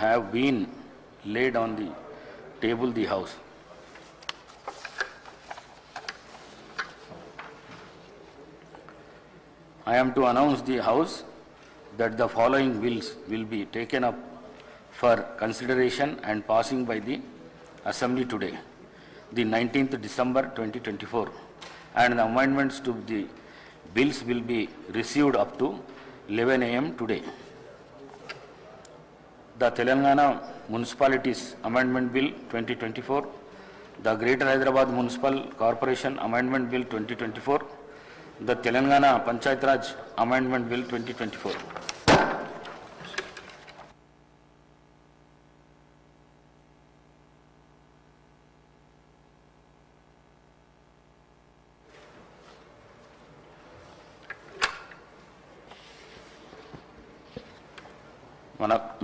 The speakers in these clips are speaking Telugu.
have been laid on the table the House. I am to announce the House that the following bills will be taken up for consideration and passing by the Assembly today, the 19th December 2024, and the amendments to the bills will be received up to 11 a.m. today. The Telangana Municipalities Amendment Bill 2024, the Greater Hyderabad Municipal Corporation Amendment Bill 2024, the Telangana Panchayat Raj Amendment Bill 2024.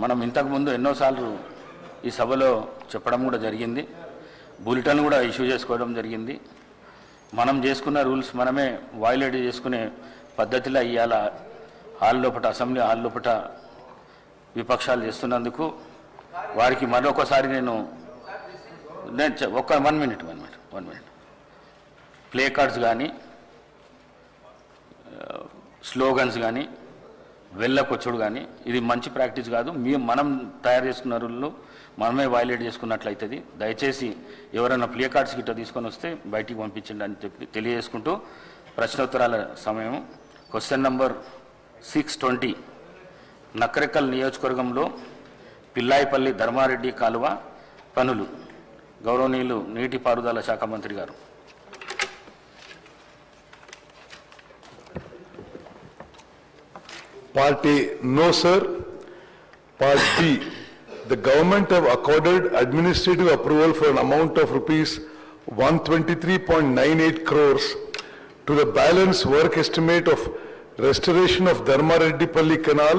మనం ఇంతకు ముందు ఎన్నోసార్లు ఈ సభలో చెప్పడం కూడా జరిగింది, బులెటిన్ కూడా ఇష్యూ చేసుకోవడం జరిగింది. మనం చేసుకున్న రూల్స్ మనమే వైలేట్ చేసుకునే పద్ధతిలో ఇవాళ అసెంబ్లీ హాల్ లోపట విపక్షాలు చేస్తున్నందుకు వారికి మరొకసారి నేను వన్ మినిట్ ప్లే కార్డ్స్ కానీ స్లోగన్స్ కానీ వెళ్ళకొచ్చుడు కానీ ఇది మంచి ప్రాక్టీస్ కాదు. మనం తయారు చేసుకున్న రూళ్ళు మనమే వైలేట్ చేసుకున్నట్లయితుంది. దయచేసి ఎవరైనా ప్లే కార్డ్స్ గిట్ట తీసుకొని వస్తే బయటికి పంపించండి అని చెప్పి తెలియజేసుకుంటూ ప్రశ్నోత్తరాల సమయం. క్వశ్చన్ నంబర్ 620, నకరేకల్ నియోజకవర్గంలో పిల్లాయిపల్లి ధర్మారెడ్డి కాలువ పనులు. గౌరవనీయులు నీటిపారుదల శాఖ మంత్రి గారు. Part A, no sir. Part B, the government have accorded administrative approval for an amount of rupees 123.98 crores to the balance work estimate of restoration of Dharmareddipalli Canal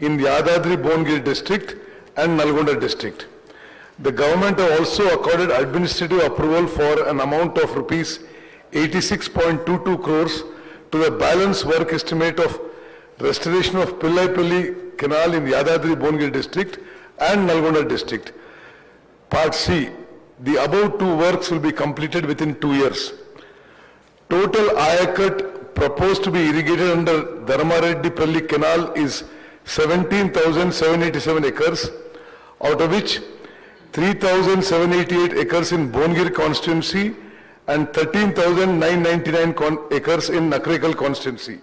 in Yadadri-Bongiri district and Nalgonda district. The government have also accorded administrative approval for an amount of rupees 86.22 crores to the balance work estimate of restoration of Pillaipalli Canal in Yadadri-Bongiri district and Nalgonda district. Part C, the above two works will be completed within 2 years. Total ayakat proposed to be irrigated under Dharmareddipalli Canal is 17,787 acres, out of which 3,788 acres in Bongiri constituency and 13,999 acres in Nakarekal constituency.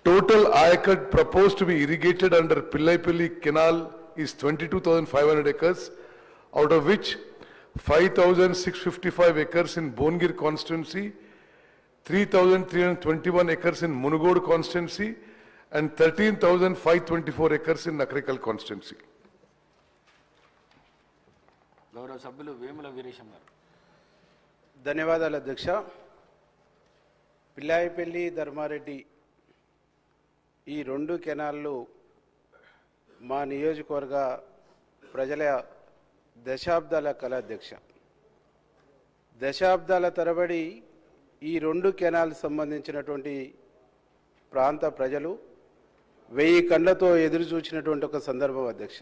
Total ayakat proposed to be irrigated under Pillaipalli Canal is 22,500 acres, out of which 5,655 acres in Bongiri constituency, 3,321 acres in Munugod constituency, and 13,524 acres in Nakarekal constituency. గౌరవ సభ్యులు వేముల వీరేశం గారు. ధన్యవాదాలు అధ్యక్ష. పిల్లాయిపల్లి ధర్మారెడ్డి ఈ రెండు కెనాళ్ళు మా నియోజకవర్గ ప్రజల దశాబ్దాల కళ అధ్యక్ష. దశాబ్దాల తరబడి ఈ రెండు కెనాల్ సంబంధించినటువంటి ప్రాంత ప్రజలు 1000 కళ్ళతో ఎదురు చూసినటువంటి ఒక సందర్భం అధ్యక్ష.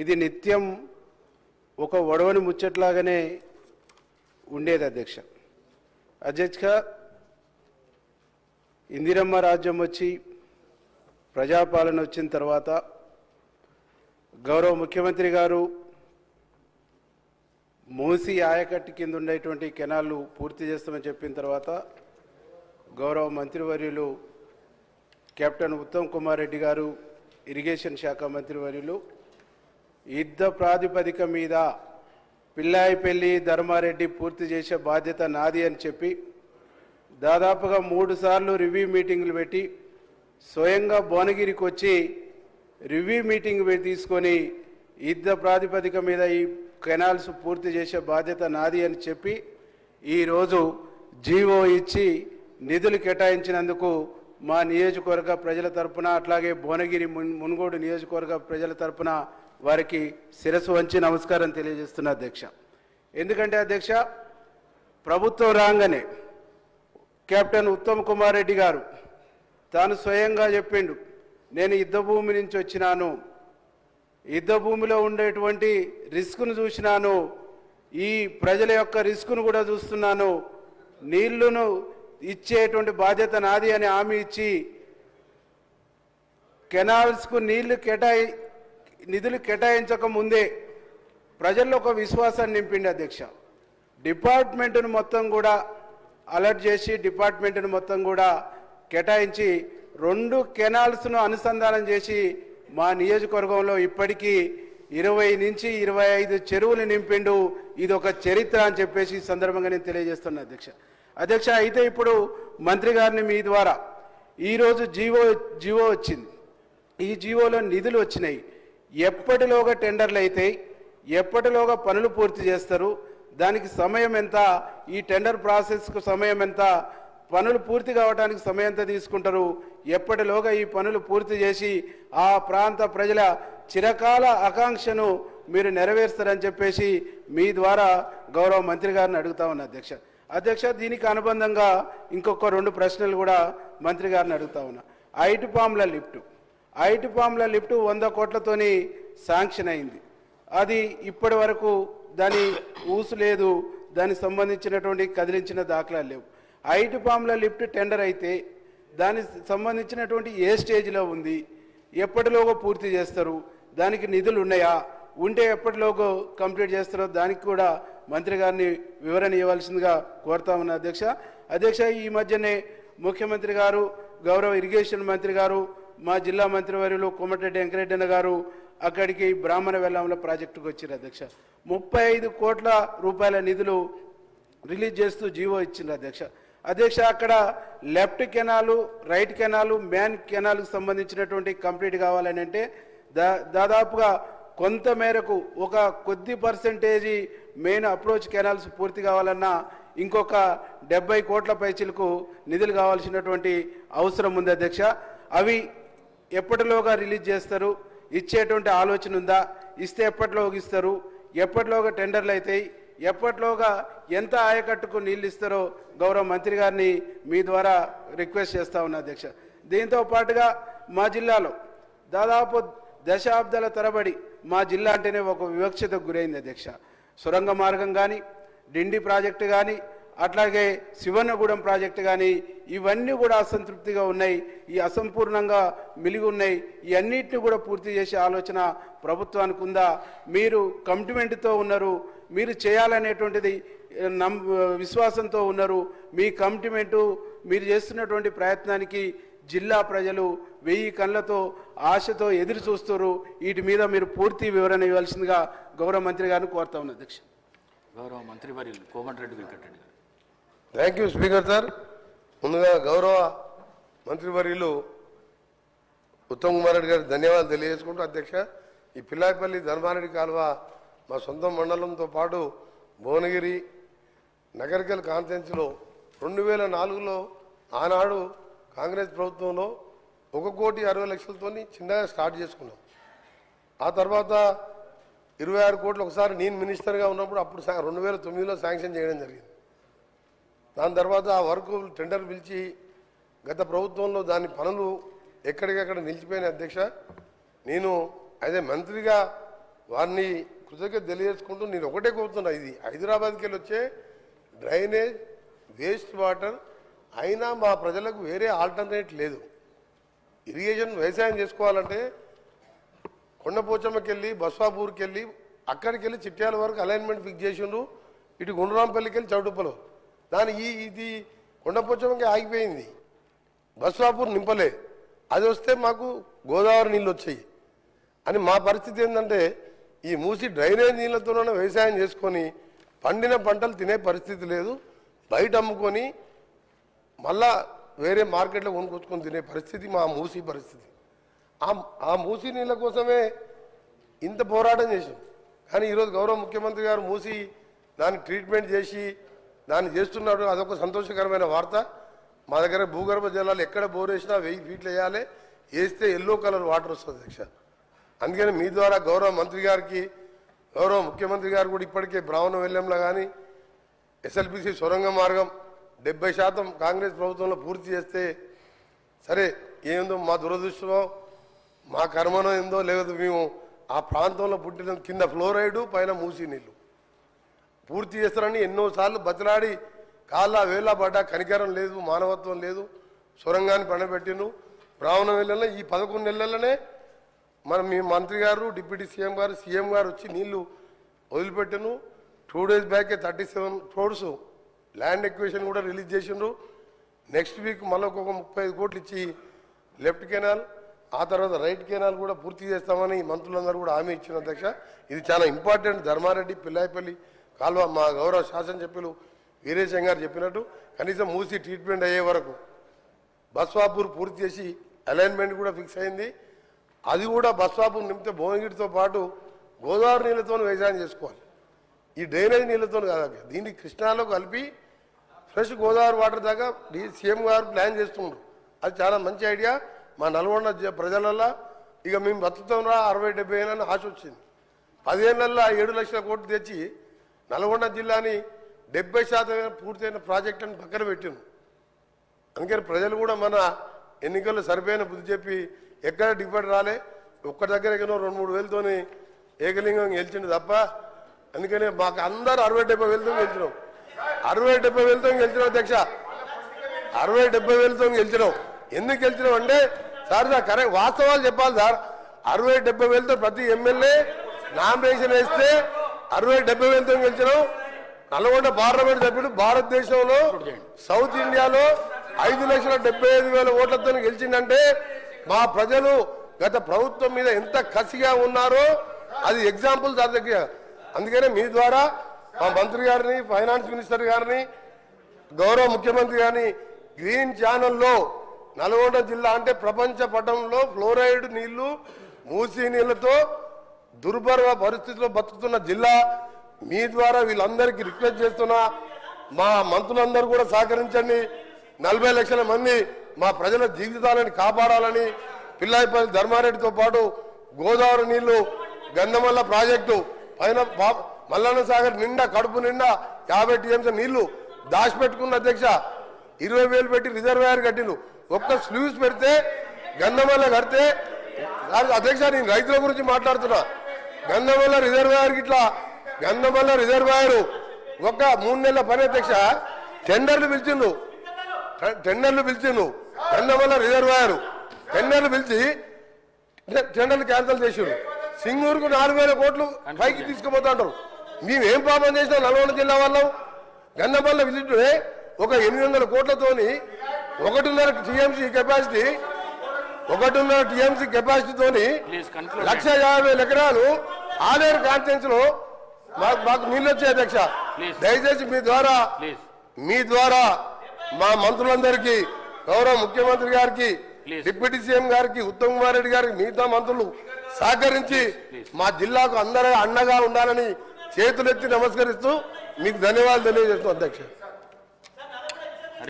ఇది నిత్యం ఒక ఒడవని ముచ్చట్లాగానే ఉండేది అధ్యక్ష. ఇందిరమ్మ రాజ్యం వచ్చి ప్రజాపాలన వచ్చిన తర్వాత గౌరవ ముఖ్యమంత్రి గారు మూసి ఆయకట్టు కింద ఉండేటువంటి కెనాళ్ళు పూర్తి చేస్తామని చెప్పిన తర్వాత గౌరవ మంత్రివర్యులు కెప్టెన్ ఉత్తమ్ కుమార్ రెడ్డి గారు ఇరిగేషన్ శాఖ మంత్రివర్యులు యుద్ధ ప్రాతిపదిక మీద పిల్లాయిపల్లి ధర్మారెడ్డి పూర్తి చేసే బాధ్యత నాది అని చెప్పి దాదాపుగా 3 సార్లు రివ్యూ మీటింగులు పెట్టి స్వయంగా భువనగిరికి వచ్చి రివ్యూ మీటింగ్ తీసుకొని యుద్ధ ప్రాతిపదిక మీద ఈ కెనాల్స్ పూర్తి చేసే బాధ్యత నాది అని చెప్పి ఈరోజు జీవో ఇచ్చి నిధులు కేటాయించినందుకు మా నియోజకవర్గ ప్రజల తరపున అట్లాగే భువనగిరి మునుగోడు నియోజకవర్గ ప్రజల తరపున వారికి శిరస్సు వంచి నమస్కారం తెలియజేస్తున్నా అధ్యక్ష. ఎందుకంటే అధ్యక్ష ప్రభుత్వం రాగానే కెప్టెన్ ఉత్తమ్ కుమార్ రెడ్డి గారు తాను స్వయంగా చెప్పిండు, నేను యుద్ధ భూమి నుంచి వచ్చినాను, యుద్ధ భూమిలో ఉండేటువంటి రిస్క్ను చూసినాను, ఈ ప్రజల యొక్క రిస్క్ను కూడా చూస్తున్నాను. నీళ్లను ఇచ్చేటువంటి బాధ్యత నాది అని హామీ ఇచ్చి కెనాల్స్కు నిధులు కేటాయించక ముందే ప్రజల్లో ఒక విశ్వాసాన్ని నింపిండి అధ్యక్ష. డిపార్ట్మెంట్ను మొత్తం కూడా అలర్ట్ చేసి డిపార్ట్మెంట్ను మొత్తం కూడా కేటాయించి 2 కెనాల్స్ను అనుసంధానం చేసి మా నియోజకవర్గంలో ఇప్పటికీ 20 నుంచి 25 చెరువులు నింపిండు. ఇది ఒక చరిత్ర అని చెప్పేసి ఈ సందర్భంగా నేను తెలియజేస్తున్నా అధ్యక్ష. అయితే ఇప్పుడు మంత్రి గారిని మీ ద్వారా ఈరోజు జీవో వచ్చింది. ఈ జీవోలో నిధులు వచ్చినాయి. ఎప్పటిలోగా టెండర్లు అయితే ఎప్పటిలోగా పనులు పూర్తి చేస్తారు, దానికి సమయం ఎంత, ఈ టెండర్ ప్రాసెస్కు సమయం ఎంత, పనులు పూర్తి కావడానికి సమయం ఎంత తీసుకుంటారు, ఎప్పటిలోగా ఈ పనులు పూర్తి చేసి ఆ ప్రాంత ప్రజల చిరకాల ఆకాంక్షను మీరు నెరవేరుస్తారని చెప్పేసి మీ ద్వారా గౌరవ మంత్రి గారిని అడుగుతా ఉన్నా అధ్యక్ష. దీనికి అనుబంధంగా ఇంకొక 2 ప్రశ్నలు కూడా మంత్రి గారిని అడుగుతా ఉన్నా. ఐటి పాముల లిఫ్ట్ 100 కోట్లతోని శాంక్షన్ అయింది. అది ఇప్పటి వరకు దాని ఊసు లేదు, దానికి సంబంధించినటువంటి కదిలించిన దాఖలాలు లేవు. ఐటి పాముల లిఫ్ట్ టెండర్ అయితే దానికి సంబంధించినటువంటి ఏ స్టేజ్లో ఉంది, ఎప్పటిలోగా పూర్తి చేస్తారు, దానికి నిధులు ఉన్నాయా, ఉంటే ఎప్పటిలోగా కంప్లీట్ చేస్తారో దానికి కూడా మంత్రి గారిని వివరణ ఇవ్వాల్సిందిగా కోరుతా ఉన్నా అధ్యక్ష. ఈ మధ్యనే ముఖ్యమంత్రి గారు, గౌరవ ఇరిగేషన్ మంత్రి గారు, మా జిల్లా మంత్రివర్యులు కోమటిరెడ్డి వెంకరెడ్డి గారు అక్కడికి బ్రాహ్మణ వెల్లంలో ప్రాజెక్టుకు వచ్చారు అధ్యక్ష. 35 కోట్ల రూపాయల నిధులు రిలీజ్ చేస్తూ జీవో ఇచ్చింది అధ్యక్ష. అక్కడ left canal, right canal, main కెనాల్కు సంబంధించినటువంటి కంప్లీట్ కావాలని అంటే దాదాపుగా కొంత మేరకు ఒక కొద్ది పర్సెంటేజీ మెయిన్ అప్రోచ్ కెనాల్స్ పూర్తి కావాలన్నా ఇంకొక 70 కోట్ల పైచిలకు నిధులు కావాల్సినటువంటి అవసరం ఉంది అధ్యక్ష. అవి ఎప్పటిలోగా రిలీజ్ చేస్తారు, ఇచ్చేటువంటి ఆలోచన ఉందా, ఇస్తే ఎప్పటిలోగా ఇస్తారు, ఎప్పటిలోగా టెండర్లు అవుతాయి, ఎప్పటిలోగా ఎంత ఆయకట్టుకు నీళ్ళు ఇస్తారో గౌరవ మంత్రి గారిని మీ ద్వారా రిక్వెస్ట్ చేస్తా ఉన్నా అధ్యక్ష. దీంతో పాటుగా మా జిల్లాలో దాదాపు దశాబ్దాల తరబడి మా జిల్లా అంటేనే ఒక వివక్షతకు గురైంది అధ్యక్ష. సొరంగ మార్గం కానీ, డిండి ప్రాజెక్టు కానీ, అట్లాగే శివన్నగూడెం ప్రాజెక్టు కానీ ఇవన్నీ కూడా అసంతృప్తిగా ఉన్నాయి, ఈ అసంపూర్ణంగా మిలిగి ఉన్నాయి. ఈ అన్నిటిని కూడా పూర్తి చేసే ఆలోచన ప్రభుత్వానికి ఉందా? మీరు కమిట్మెంట్తో ఉన్నారు, మీరు చేయాలనేటువంటిది విశ్వాసంతో ఉన్నారు. మీ కమిట్మెంటు, మీరు చేస్తున్నటువంటి ప్రయత్నానికి జిల్లా ప్రజలు 1000 కళ్ళతో ఆశతో ఎదురు చూస్తారు. వీటి మీద మీరు పూర్తి వివరణ ఇవ్వాల్సిందిగా గౌరవ మంత్రి గారిని కోరుతా ఉన్నా అధ్యక్ష. గౌరవ మంత్రివర్యులు కోమటిరెడ్డి వెంకటరెడ్డి గారు. Thank you speaker sir. ముందుగా గౌరవ మంత్రివర్యులు ఉత్తమ్ కుమార్ రెడ్డి గారికి ధన్యవాదాలు తెలియజేసుకుంటూ అధ్యక్ష, ఈ పిల్లాయిపల్లి ధర్మారెడ్డి కాలువ మా సొంత మండలంతో పాటు భువనగిరి నగరికల్ కాన్ఫరెన్స్లో 2004లో ఆనాడు కాంగ్రెస్ ప్రభుత్వంలో 1,60,00,000 చిన్నగా స్టార్ట్ చేసుకున్నాం. ఆ తర్వాత 26 కోట్లు ఒకసారి నేను మినిస్టర్గా ఉన్నప్పుడు అప్పుడు 2009లో శాంక్షన్ చేయడం జరిగింది. దాని తర్వాత ఆ వర్క్ టెండర్ పిలిచి గత ప్రభుత్వంలో దాని పనులు ఎక్కడికక్కడ నిలిచిపోయిన అధ్యక్ష. నేను అదే మంత్రిగా వారిని కృతజ్ఞత తెలియజేసుకుంటూ నేను ఒకటే కోరుతున్నా, ఇది హైదరాబాద్కి వెళ్ళి వచ్చే డ్రైనేజ్ వేస్ట్ వాటర్ అయినా మా ప్రజలకు వేరే ఆల్టర్నేట్ లేదు. ఇరిగేషన్ వ్యవసాయం చేసుకోవాలంటే కొండపోచమ్మకి వెళ్ళి బస్వాపూర్కి వెళ్ళి అక్కడికి వెళ్ళి చిట్యాల వరకు అలైన్మెంట్ ఫిక్స్ చేసిండ్రు, ఇటు గుండ్రాంపల్లికి వెళ్ళి చౌటుప్పలు. ఇది కొండపోచమ్మకి ఆగిపోయింది, బస్వాపూర్ నింపలే. అది వస్తే మాకు గోదావరి నీళ్ళు వచ్చాయి అని మా పరిస్థితి ఏంటంటే ఈ మూసి డ్రైనేజ్ నీళ్ళతోనే వ్యవసాయం చేసుకొని పండిన పంటలు తినే పరిస్థితి లేదు, బయట అమ్ముకొని మళ్ళా వేరే మార్కెట్లో కొనుక్కొచ్చుకొని తినే పరిస్థితి మా మూసి పరిస్థితి. ఆ మూసి నీళ్ళ కోసమే ఇంత పోరాటం చేసాం. కానీ ఈరోజు గౌరవ ముఖ్యమంత్రి గారు మూసి దాన్ని ట్రీట్మెంట్ చేసి దాన్ని చేస్తున్నాడు, అదొక సంతోషకరమైన వార్త. మా దగ్గర భూగర్భ జలాలు ఎక్కడ బోర్ వేసినా 1000 ఫీట్లు వేయాలి, వేస్తే ఎల్లో కలర్ వాటర్ వస్తుంది అధ్యక్ష. అందుకని మీ ద్వారా గౌరవ మంత్రి గారికి, గౌరవ ముఖ్యమంత్రి గారు కూడా ఇప్పటికే బ్రాహ్మణ వెల్లంలో కానీ ఎస్ఎల్బిసి సొరంగ మార్గం 70% కాంగ్రెస్ ప్రభుత్వంలో పూర్తి చేస్తే సరే, ఏందో మా దురదృష్టమో మా కర్మనో ఏందో లేదో మేము ఆ ప్రాంతంలో పుట్టిన కింద ఫ్లోరైడ్ పైన మూసి నీళ్ళు పూర్తి చేస్తారని ఎన్నోసార్లు బతిలాడి కాళ్ళ వేళ్ళ పడ్డ కనికరం లేదు, మానవత్వం లేదు. సొరంగాన్ని పండబెట్టిను. బ్రాహ్మణ నెలల్లో ఈ 11 నెలలనే మీ మంత్రి గారు, డిప్యూటీ సీఎం గారు, సీఎం గారు వచ్చి నీళ్లు వదిలిపెట్టాను. 2 days బ్యాకే 37 crores ల్యాండ్ ఎక్విజిషన్ కూడా రిలీజ్ చేసిండ్రు. నెక్స్ట్ వీక్ మళ్ళీ ఒక 35 కోట్లు ఇచ్చి లెఫ్ట్ కెనాల్, ఆ తర్వాత రైట్ కెనాల్ కూడా పూర్తి చేస్తామని మంత్రులందరూ కూడా హామీ ఇచ్చిన అధ్యక్ష. ఇది చాలా ఇంపార్టెంట్. ధర్మారెడ్డి, పిల్లాయిపల్లి కాలువ మా గౌరవ శాసనసభ్యులు వీరేశం గారు చెప్పినట్టు కనీసం మూసి ట్రీట్మెంట్ అయ్యే వరకు బస్వాపూర్ పూర్తి చేసి అలైన్మెంట్ కూడా ఫిక్స్ అయింది. అది కూడా బస్వాపూర్ నింపితే భువనగిరితో పాటు గోదావరి నీళ్ళతో వ్యవసాయం చేసుకోవాలి. ఈ డ్రైనేజ్ నీళ్ళతో కాదు, దీన్ని కృష్ణాలో కలిపి ఫ్రెష్ గోదావరి వాటర్ దాకా సీఎం గారు ప్లాన్ చేస్తుండ్రు. అది చాలా మంచి ఐడియా. మా నల్గొండ ప్రజలల్లో ఇక మేము బతుకుతాం రా 60-70 ఏళ్ళని ఆశ వచ్చింది. 10 ఏళ్ళల్లో 7 లక్షల కోట్లు తెచ్చి నల్గొండ జిల్లాని 70% పూర్తయిన ప్రాజెక్ట్ అని పక్కన పెట్టింది. అందుకని ప్రజలు కూడా మన ఎన్నికల్లో సరిపోయిన బుద్ధి చెప్పి ఎక్కడ డిఫెక్ట్ రాలే. ఒక్క దగ్గర 2-3 వేలతోని ఏకలింగం గెలిచిండు తప్ప. అందుకని మాకు అందరూ 60-70 వేలతో గెలిచినాం. 60-70 వేలతో గెలిచినాం అధ్యక్ష. 60-70 వేలతో గెలిచినాం. ఎందుకు గెలిచినాం అంటే సార్ కరెక్ట్ వాస్తవాలు చెప్పాలి సార్. 60-70 వేలతో ప్రతి ఎమ్మెల్యే నామినేషన్ వేస్తే 60-70 వేలతో గెలిచినాం. నల్గొండ పార్లమెంట్ సభ్యుడు భారతదేశంలో సౌత్ ఇండియాలో 5,75,000 ఓట్లతో గెలిచిందంటే మా ప్రజలు గత ప్రభుత్వం మీద ఎంత కసిగా ఉన్నారో అది ఎగ్జాంపుల్ దగ్గర. అందుకనే మీ ద్వారా మా మంత్రి గారిని, ఫైనాన్స్ మినిస్టర్ గారిని, గౌరవ ముఖ్యమంత్రి గారిని గ్రీన్ ఛానల్లో నల్గొండ జిల్లా అంటే ప్రపంచ పటంలో ఫ్లోరైడ్ నీళ్లు, మూసీ నీళ్లతో దుర్భర పరిస్థితిలో బతుకుతున్న జిల్లా. మీ ద్వారా వీళ్ళందరికీ రిక్వెస్ట్ చేస్తున్నా, మా మంత్రులందరూ కూడా సహకరించండి. 40 లక్షల మంది మా ప్రజల జీవితాలను కాపాడాలని పిల్లాయిపల్లి ధర్మారెడ్డితో పాటు గోదావరి నీళ్లు, గంధమల్ల ప్రాజెక్టు పైన మల్లన్న సాగర్ నిండా కడుపు నిండా 50 TMC నీళ్లు దాచిపెట్టుకున్న అధ్యక్ష. 20,000 పెట్టి రిజర్వాయర్ కట్టిను. ఒక్క స్లూస్ పెడితే గంధమల్ల కడితే అధ్యక్ష, నేను రైతుల గురించి మాట్లాడుతున్నా. గంధమల్ల రిజర్వాయర్ ఇట్లా గంధమల్ల రిజర్వాయర్ ఒక 3 నెలల పని అధ్యక్ష. టెండర్లు పిలిచిండు గంధమల్ల రిజర్వాయర్ టెండర్లు పిలిచి టెండర్లు క్యాన్సిల్ చేసిండు. సింగూరుకు 4,000 కోట్లు పైకి తీసుకుపోతాంటారు. మేమేం పాపం చేసినాం నల్గొండ జిల్లా వాళ్ళం? గంధమల్ల విజిట్లే ఒక 800 కోట్లతోని 1.5 TMC కెపాసిటీ 1.5 TMC కెపాసిటీతోని 1,50,000 ఎకరాలు ఆలేరు కాన్స్టిట్యుయెన్సీ లో మాకు నీళ్ళు వచ్చాయి అధ్యక్ష. దయచేసి మీ ద్వారా మా మంత్రులందరికీ, గౌరవ ముఖ్యమంత్రి గారికి, డిప్యూటీ సీఎం గారికి, ఉత్తమ్ కుమార్ రెడ్డి గారికి, మిగతా మంత్రులు సహకరించి మా జిల్లాకు అందరూ అండగా ఉండాలని చేతులెత్తి నమస్కరిస్తూ మీకు ధన్యవాదాలు తెలియజేస్తున్నాం అధ్యక్ష.